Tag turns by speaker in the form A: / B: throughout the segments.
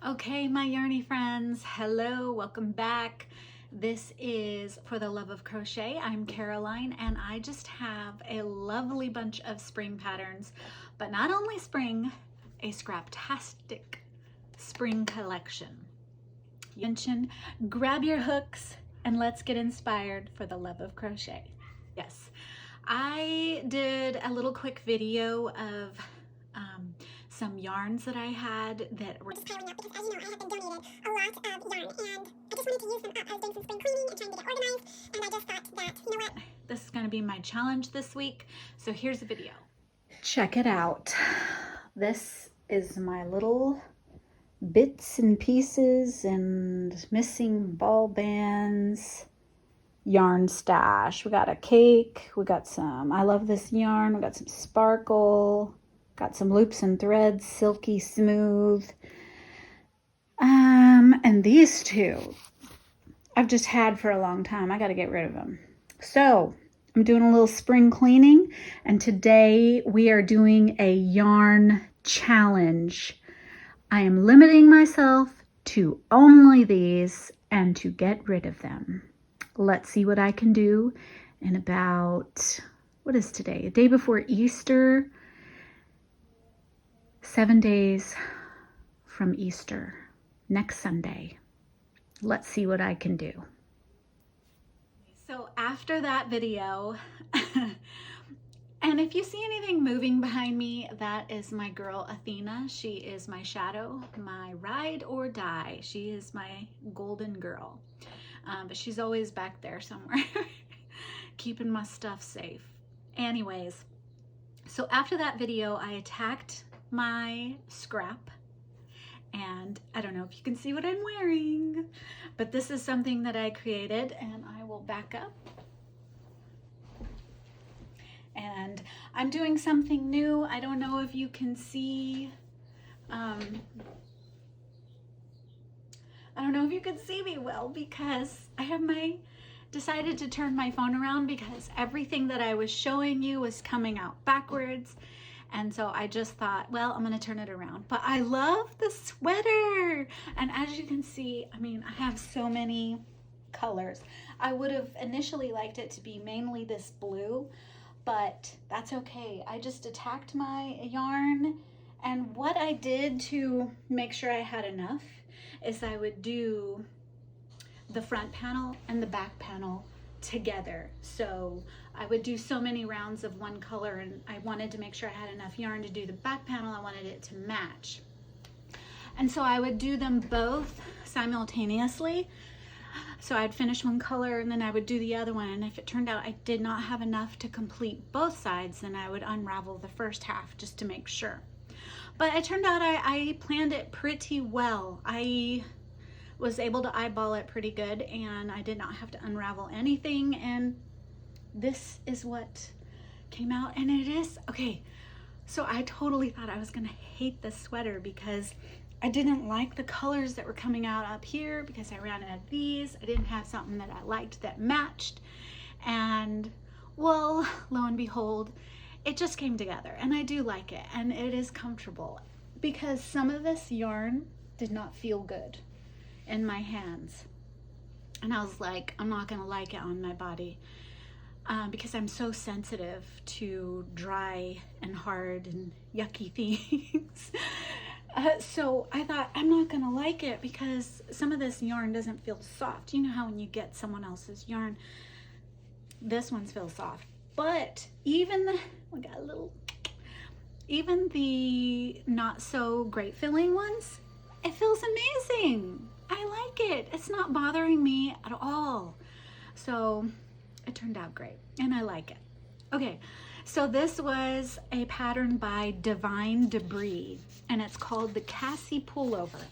A: Okay, my yarny friends, hello, welcome back. This is For the Love of Crochet. I'm Caroline, and I just have a lovely bunch of spring patterns, but not only spring, a Scraptastic spring collection. Mention, grab your hooks and let's get inspired for the love of crochet. Yes, I did a little quick video of some yarns that I had that were
B: just piling up because, as you know, I have been donated a lot of yarn, and I just wanted to use them up. I was doing some spring cleaning and trying to get organized, and I just thought that, you know what?
A: This is going to be my challenge this week, so here's a video. Check it out. This is my little bits and pieces and missing ball bands yarn stash. We got a cake, we got some, I love this yarn, we got some sparkle, got some loops and threads, silky smooth. And these two I've just had for a long time. I got to get rid of them. So I'm doing a little spring cleaning, and today we are doing a yarn challenge. I am limiting myself to only these and to get rid of them. Let's see what I can do in about, what is today? A day before Easter. 7 days from Easter, next Sunday. Let's see what I can do. So after that video, and if you see anything moving behind me, that is my girl Athena. She is my shadow, my ride or die. She is my golden girl. But she's always back there somewhere, keeping my stuff safe. Anyways, so after that video, I attacked my scrap, and I don't know if you can see what I'm wearing, but this is something that I created, and I will back up. And I'm doing something new. I don't know if you can see, I don't know if you can see me well, because I have decided to turn my phone around because everything that I was showing you was coming out backwards. And so I just thought, well, I'm gonna turn it around. But I love the sweater. And as you can see, I mean, I have so many colors. I would have initially liked it to be mainly this blue, but that's okay. I just attacked my yarn, and what I did to make sure I had enough is I would do the front panel and the back panel together. So I would do so many rounds of one color, and I wanted to make sure I had enough yarn to do the back panel. I wanted it to match. And so I would do them both simultaneously. So I'd finish one color and then I would do the other one. And if it turned out I did not have enough to complete both sides, then I would unravel the first half just to make sure. But it turned out I planned it pretty well. I was able to eyeball it pretty good, and I did not have to unravel anything, and this is what came out. And it is okay. So I totally thought I was gonna hate this sweater because I didn't like the colors that were coming out up here because I ran out of these. I didn't have something that I liked that matched, and well, lo and behold, it just came together, and I do like it, and it is comfortable because some of this yarn did not feel good in my hands, and I was like, I'm not gonna like it on my body because I'm so sensitive to dry and hard and yucky things. So I thought, I'm not gonna like it because some of this yarn doesn't feel soft. You know how when you get someone else's yarn, this one feels soft. But even even the not so great feeling ones, it feels amazing. I like it. It's not bothering me at all. So it turned out great, and I like it. Okay, so this was a pattern by Divine Debris, and it's called the Cassie pullover.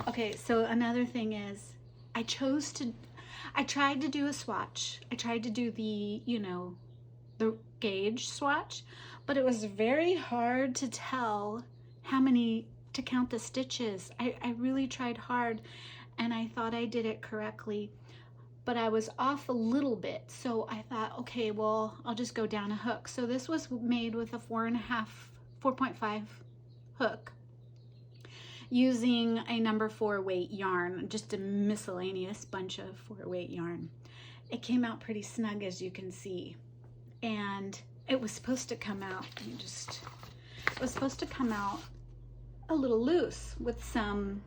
A: Okay, so another thing is I tried to do a swatch. I tried to do the, you know, the gauge swatch, but it was very hard to tell how many to count the stitches. I really tried hard, and I thought I did it correctly, but I was off a little bit. So I thought, okay, well, I'll just go down a hook. So this was made with a 4.5 hook. using a number 4 weight yarn, just a miscellaneous bunch of 4 weight yarn. It came out pretty snug, as you can see, and it was supposed to come out, it was supposed to come out a little loose with some,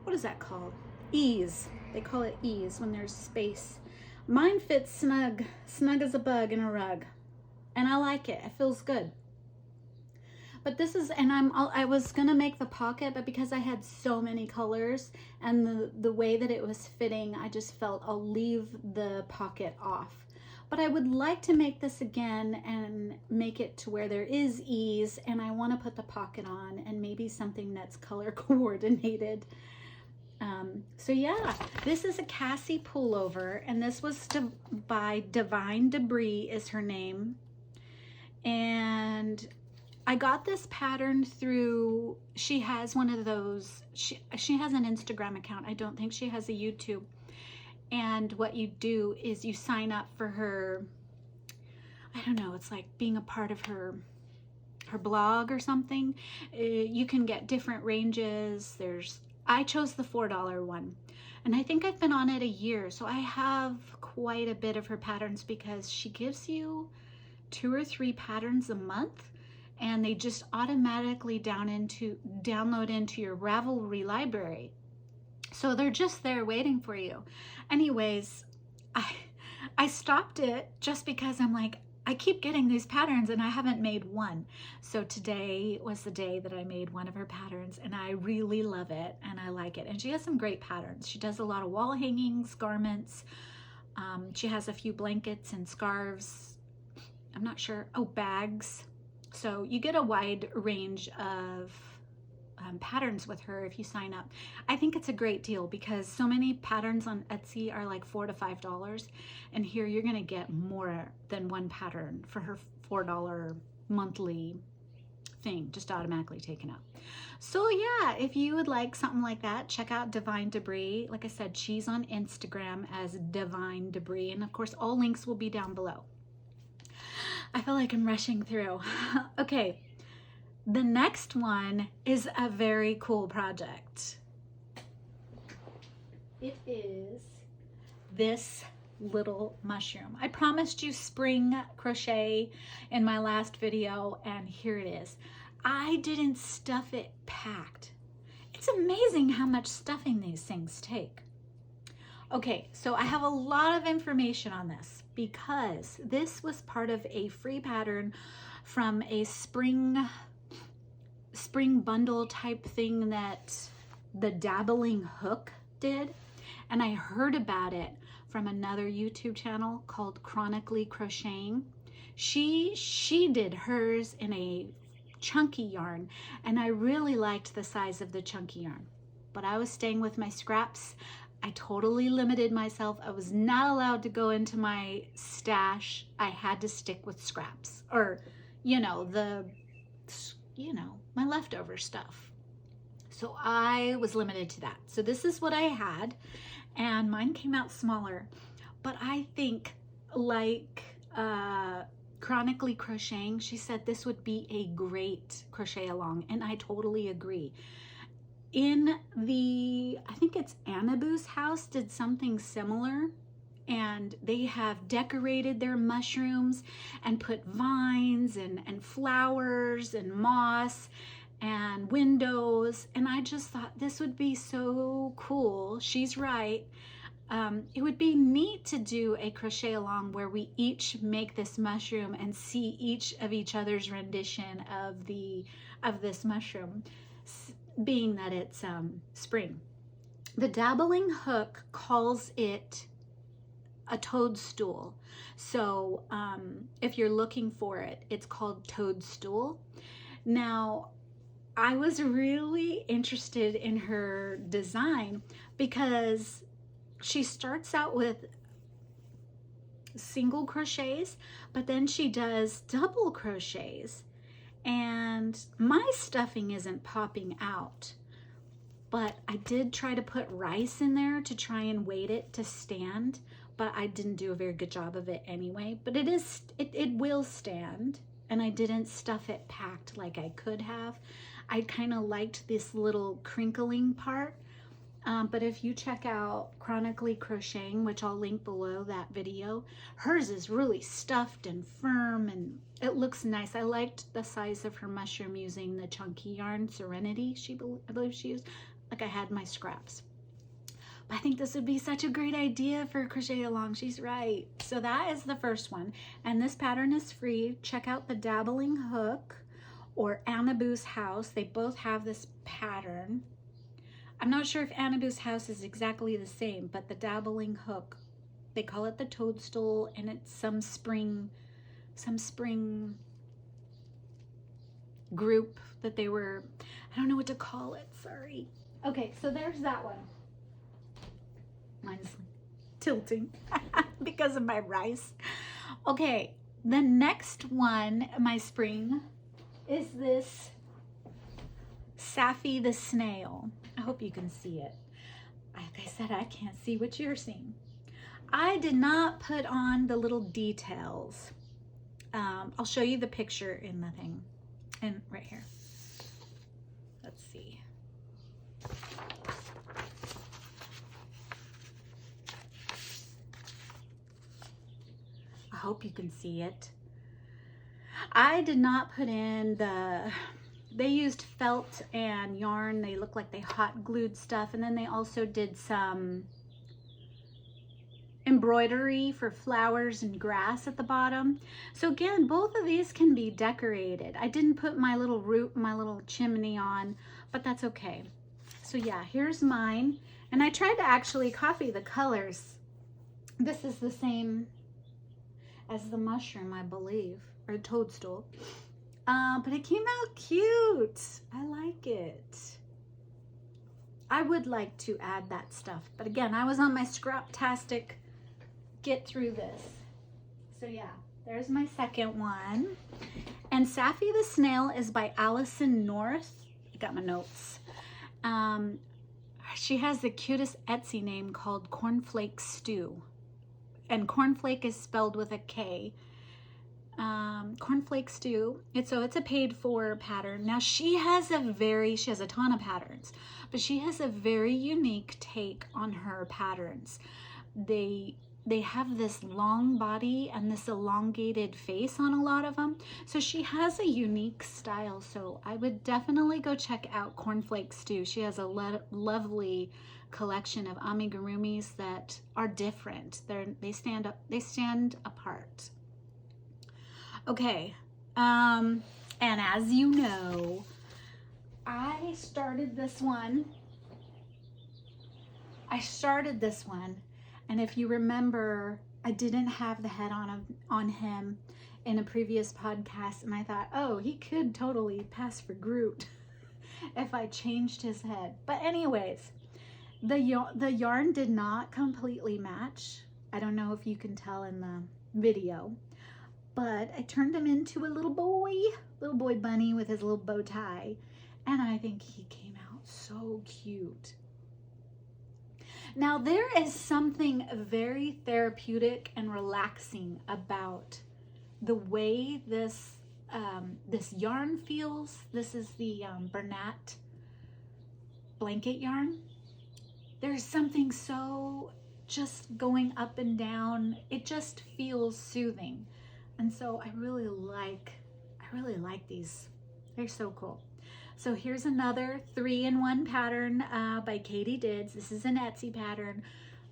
A: what is that called? Ease. They call it ease when there's space. Mine fits snug as a bug in a rug, and I like it. It feels good. But this is, and I was gonna make the pocket, but because I had so many colors and the way that it was fitting, I just felt I'll leave the pocket off. But I would like to make this again and make it to where there is ease, and I want to put the pocket on and maybe something that's color coordinated. So yeah, this is a Cassie pullover, and this was by Divine Debris is her name. And I got this pattern through, she has one of those, she has an Instagram account. I don't think she has a YouTube. And what you do is you sign up for her, I don't know, it's like being a part of her blog or something. You can get different ranges. I chose the $4 one, and I think I've been on it a year, so I have quite a bit of her patterns because she gives you 2 or 3 patterns a month, and they just automatically download into your Ravelry library. So they're just there waiting for you. Anyways, I stopped it just because I'm like, I keep getting these patterns and I haven't made one. So today was the day that I made one of her patterns, and I really love it and I like it. And she has some great patterns. She does a lot of wall hangings, garments. She has a few blankets and scarves. I'm not sure. Oh, bags. So you get a wide range of patterns with her if you sign up. I think it's a great deal because so many patterns on Etsy are like $4 to $5, and here you're gonna get more than one pattern for her $4 monthly thing, just automatically taken up. So yeah, if you would like something like that, check out Divine Debris. Like I said, she's on Instagram as Divine Debris, and of course all links will be down below. I feel like I'm rushing through. Okay. The next one is a very cool project. It is this little mushroom. I promised you spring crochet in my last video, and here it is. I didn't stuff it packed. It's amazing how much stuffing these things take. Okay, so I have a lot of information on this because this was part of a free pattern from a spring bundle type thing that the Dabbling Hook did, and I heard about it from another YouTube channel called Chronically Crocheting. She did hers in a chunky yarn, and I really liked the size of the chunky yarn, but I was staying with my scraps. I totally limited myself. I was not allowed to go into my stash. I had to stick with scraps, or my leftover stuff. So I was limited to that. So this is what I had, and mine came out smaller, but I think like Chronically Crocheting, she said this would be a great crochet along, and I totally agree. In I think it's Annaboos house did something similar, and they have decorated their mushrooms and put vines and flowers and moss and windows, and I just thought this would be so cool. She's right. It would be neat to do a crochet along where we each make this mushroom and see each other's rendition of this mushroom, being that it's spring. The Dabbling Hook calls it a toadstool. So if you're looking for it, it's called Toadstool. Now, I was really interested in her design because she starts out with single crochets, but then she does double crochets, and my stuffing isn't popping out, but I did try to put rice in there to try and weight it to stand, but I didn't do a very good job of it anyway. But it will stand, and I didn't stuff it packed like I could have. I kind of liked this little crinkling part. But if you check out Chronically Crocheting, which I'll link below that video, hers is really stuffed and firm and it looks nice. I liked the size of her mushroom using the chunky yarn Serenity, I believe she used. Like I had my scraps. But I think this would be such a great idea for Crochet Along. She's right. So that is the first one. And this pattern is free. Check out the Dabbling Hook or Annaboos House. They both have this pattern. I'm not sure if Annaboos House is exactly the same, but the Dabbling Hook, they call it the Toadstool, and it's some spring group that they were, I don't know what to call it, sorry. Okay, so there's that one. Mine's tilting because of my rice. Okay, the next one, my spring, is this Saffy the snail. I hope you can see it. Like I said, I can't see what you're seeing. I did not put on the little details. I'll show you the picture in the thing, and right here. Let's see. I hope you can see it. I did not put in they used felt and yarn. They look like they hot glued stuff. And then they also did some embroidery for flowers and grass at the bottom. So again, both of these can be decorated. I didn't put my little chimney on, but that's okay. So yeah, here's mine. And I tried to actually copy the colors. This is the same as the mushroom, I believe, or toadstool. But it came out cute. I like it. I would like to add that stuff. But again, I was on my Scraptastic get through this. So yeah, there's my second one. And Saffy the Snail is by Allison North. I got my notes. She has the cutest Etsy name called Cornflake Stew. And cornflake is spelled with a K. Cornflake Stew. It's a paid for pattern. Now she has a ton of patterns, but she has a very unique take on her patterns. They have this long body and this elongated face on a lot of them. So she has a unique style. So I would definitely go check out Cornflake Stew. She has a lovely collection of amigurumis that are different. They stand apart. Okay, and as you know, I started this one, and if you remember, I didn't have the head on him in a previous podcast, and I thought, oh, he could totally pass for Groot if I changed his head. But anyways, the yarn did not completely match. I don't know if you can tell in the video. But I turned him into a little boy bunny with his little bow tie. And I think he came out so cute. Now there is something very therapeutic and relaxing about the way this yarn feels. This is the Bernat blanket yarn. There's something so just going up and down. It just feels soothing. And so I really like these. They're so cool. So here's another 3-in-1 pattern by Katie Dids. This is an Etsy pattern.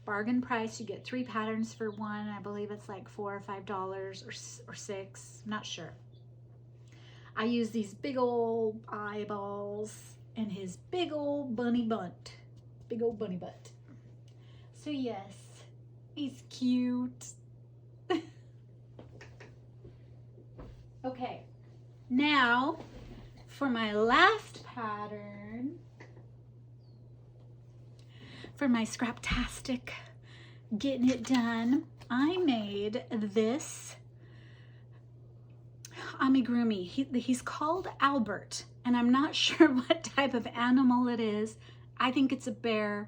A: Bargain price. You get 3 patterns for one. I believe it's like $4 or $5 or $6. I'm not sure. I use these big old eyeballs and his big old bunny butt. Big old bunny butt. So yes, he's cute. Okay, now for my last pattern, for my Scraptastic, getting it done, I made this amigurumi. He's called Albert, and I'm not sure what type of animal it is. I think it's a bear.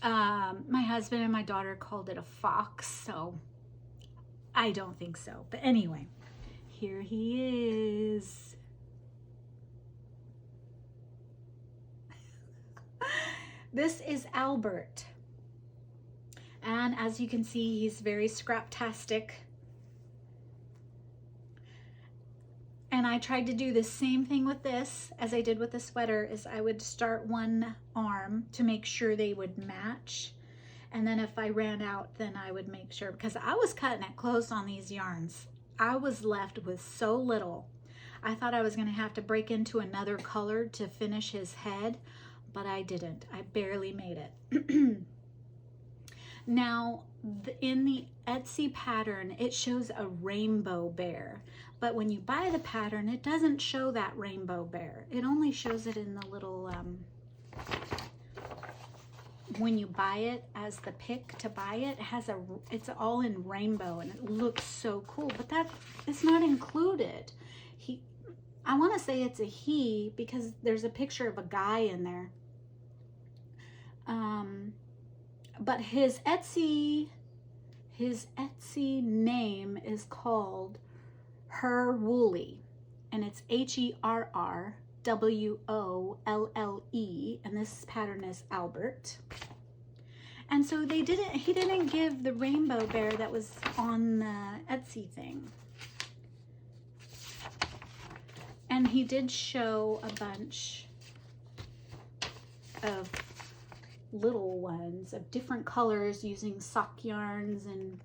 A: My husband and my daughter called it a fox, so I don't think so. But anyway, here he is. This is Albert. And as you can see, he's very scraptastic. And I tried to do the same thing with this as I did with the sweater, is I would start one arm to make sure they would match. And then if I ran out, then I would make sure, because I was cutting it close on these yarns. I was left with so little. I thought I was going to have to break into another color to finish his head, but I didn't. I barely made it. Now, in the Etsy pattern, it shows a rainbow bear. But when you buy the pattern, it doesn't show that rainbow bear. It only shows it in the little, when you buy it as the pick to buy it, it's all in rainbow and it looks so cool, but that is not included. I want to say it's a he because there's a picture of a guy in there. But his Etsy name is called Her Woolly, and it's HERRWOLLE, and this pattern is Albert. And so he didn't give the rainbow bear that was on the Etsy thing. And he did show a bunch of little ones of different colors using sock yarns and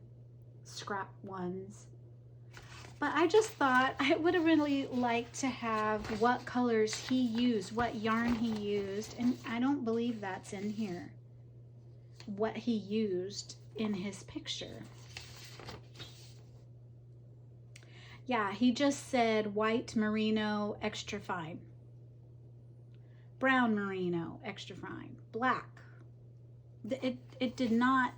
A: scrap ones. But I just thought I would have really liked to have what colors he used, what yarn he used, and I don't believe that's in here, what he used in his picture. Yeah, he just said white merino extra fine, brown merino extra fine, black. It did not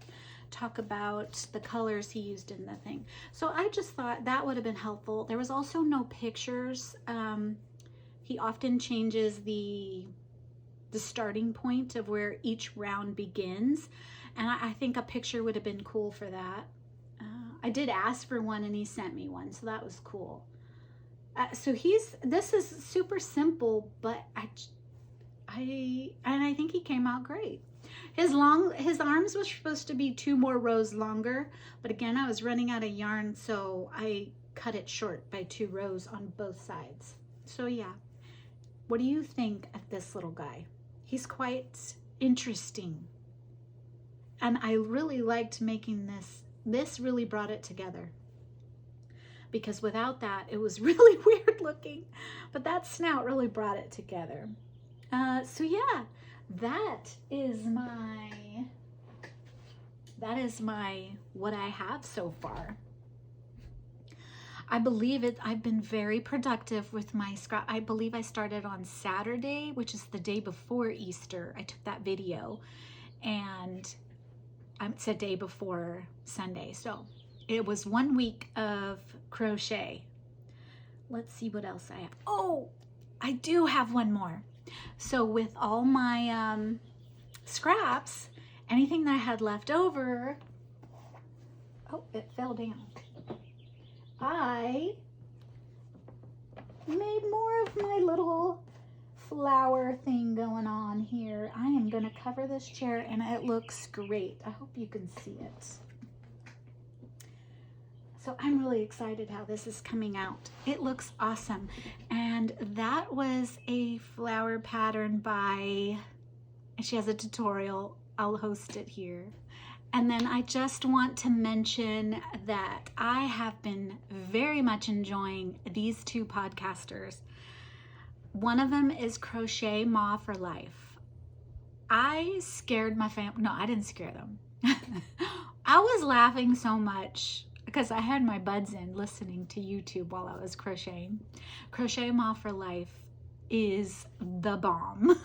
A: talk about the colors he used in the thing. So I just thought that would have been helpful. There was also no pictures. He often changes the starting point of where each round begins, and I think a picture would have been cool for that. I did ask for one and he sent me one, so that was cool. So this is super simple, but I think he came out great. His arms were supposed to be 2 more rows longer, but again, I was running out of yarn, so I cut it short by 2 rows on both sides. So yeah, what do you think of this little guy? He's quite interesting. And I really liked making this. This really brought it together. Because without that, it was really weird looking. But that snout really brought it together. So yeah, that is my what I have so far. I believe I've been very productive with my scrap. I believe I started on Saturday, which is the day before Easter. I took that video, and it's a day before Sunday. So it was 1 week of crochet. Let's see what else I have. Oh, I do have one more. So with all my scraps, anything that I had left over, oh, it fell down. I made more of my little flower thing going on here. I am going to cover this chair and it looks great. I hope you can see it. So I'm really excited how this is coming out. It looks awesome. And that was a flower pattern by, she has a tutorial. I'll host it here. And then I just want to mention that I have been very much enjoying these 2 podcasters. One of them is Crochet Ma for Life. I scared my family. No, I didn't scare them. I was laughing so much because I had my buds in listening to YouTube while I was crocheting. Crochet Ma for Life is the bomb.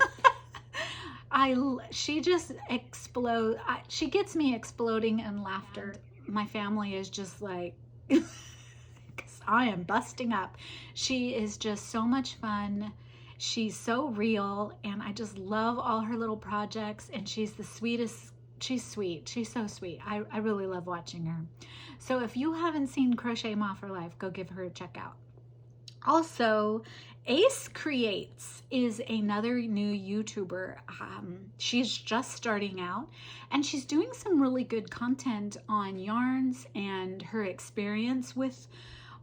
A: She just explodes. She gets me exploding in laughter. My family is just like, because I am busting up. She is just so much fun. She's so real, and I just love all her little projects, and she's the sweetest. She's sweet. She's so sweet. I really love watching her. So if you haven't seen Crochet Ma for Life, go give her a check out. Also, Ace Creates is another new YouTuber. She's just starting out and she's doing some really good content on yarns and her experience with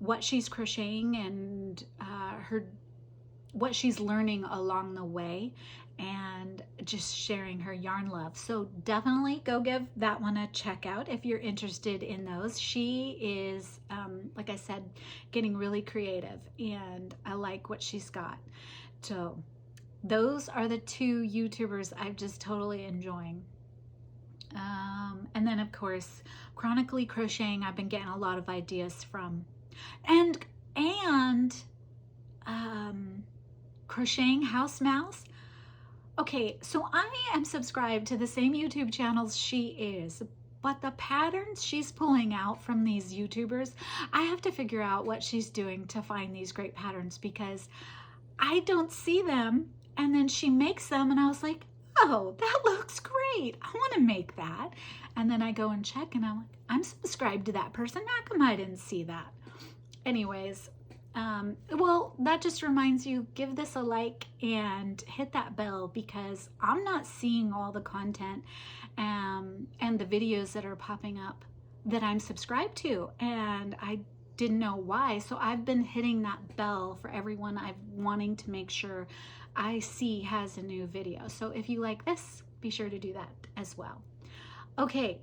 A: what she's crocheting and what she's learning along the way, and just sharing her yarn love. So definitely go give that one a check out if you're interested in those. She is, like I said, getting really creative and I like what she's got. So those are the two YouTubers I'm just totally enjoying. And then of course, Chronically Crocheting, I've been getting a lot of ideas from. And Crocheting House Mouse. Okay, so I am subscribed to the same YouTube channels she is, but the patterns she's pulling out from these YouTubers, I have to figure out what she's doing to find these great patterns, because I don't see them, and then she makes them and I was like, oh, that looks great, I want to make that. And then I go and check and I'm like, I'm subscribed to that person, how come I didn't see that? Anyways, well, that just reminds you, give this a like and hit that bell, because I'm not seeing all the content and the videos that are popping up that I'm subscribed to, and I didn't know why. So I've been hitting that bell for everyone I'm wanting to make sure I see has a new video. So if you like this, be sure to do that as well. Okay,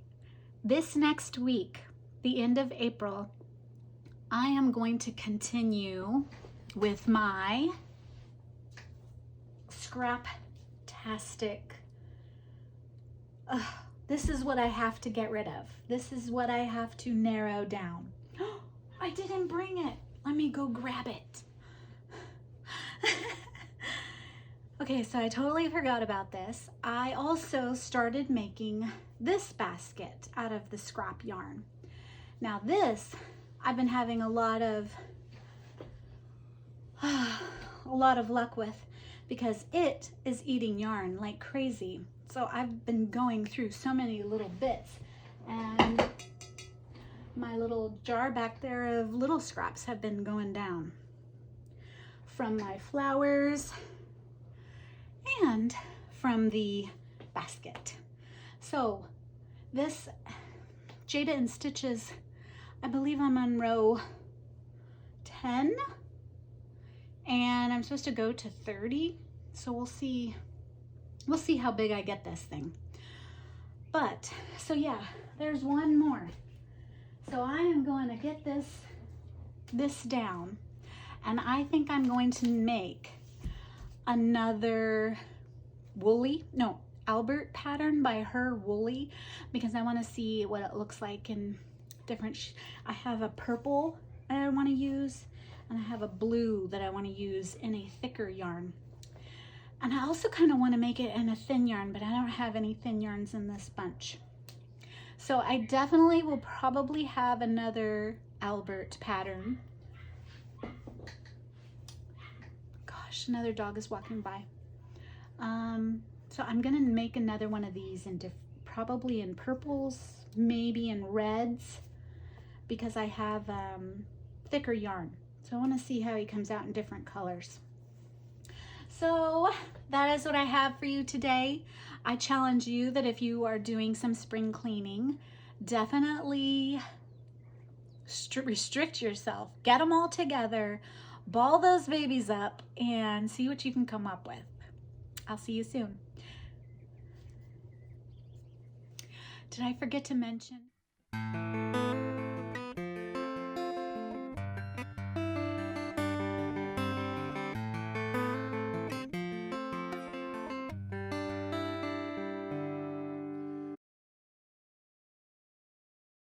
A: this next week, the end of April, I am going to continue with my Scraptastic. This is what I have to get rid of. This is what I have to narrow down. I didn't bring it. Let me go grab it. Okay, so I totally forgot about this. I also started making this basket out of the scrap yarn. Now this, I've been having a lot of luck with, because it is eating yarn like crazy. So I've been going through so many little bits, and my little jar back there of little scraps have been going down from my flowers and from the basket. So this Jada and Stitches, I believe I'm on row 10 and I'm supposed to go to 30. So we'll see how big I get this thing. But so yeah, there's one more. So I am going to get this down, and I think I'm going to make another Albert pattern by her woolly, because I want to see what it looks like in different I have a purple that I want to use, and I have a blue that I want to use in a thicker yarn, and I also kind of want to make it in a thin yarn, but I don't have any thin yarns in this bunch. So I definitely will probably have another Albert pattern. Gosh, another dog is walking by. So I'm gonna make another one of these probably in purples, maybe in reds, because I have thicker yarn. So I want to see how he comes out in different colors. So that is what I have for you today. I challenge you that if you are doing some spring cleaning, definitely restrict yourself. Get them all together, ball those babies up, and see what you can come up with. I'll see you soon. Did I forget to mention?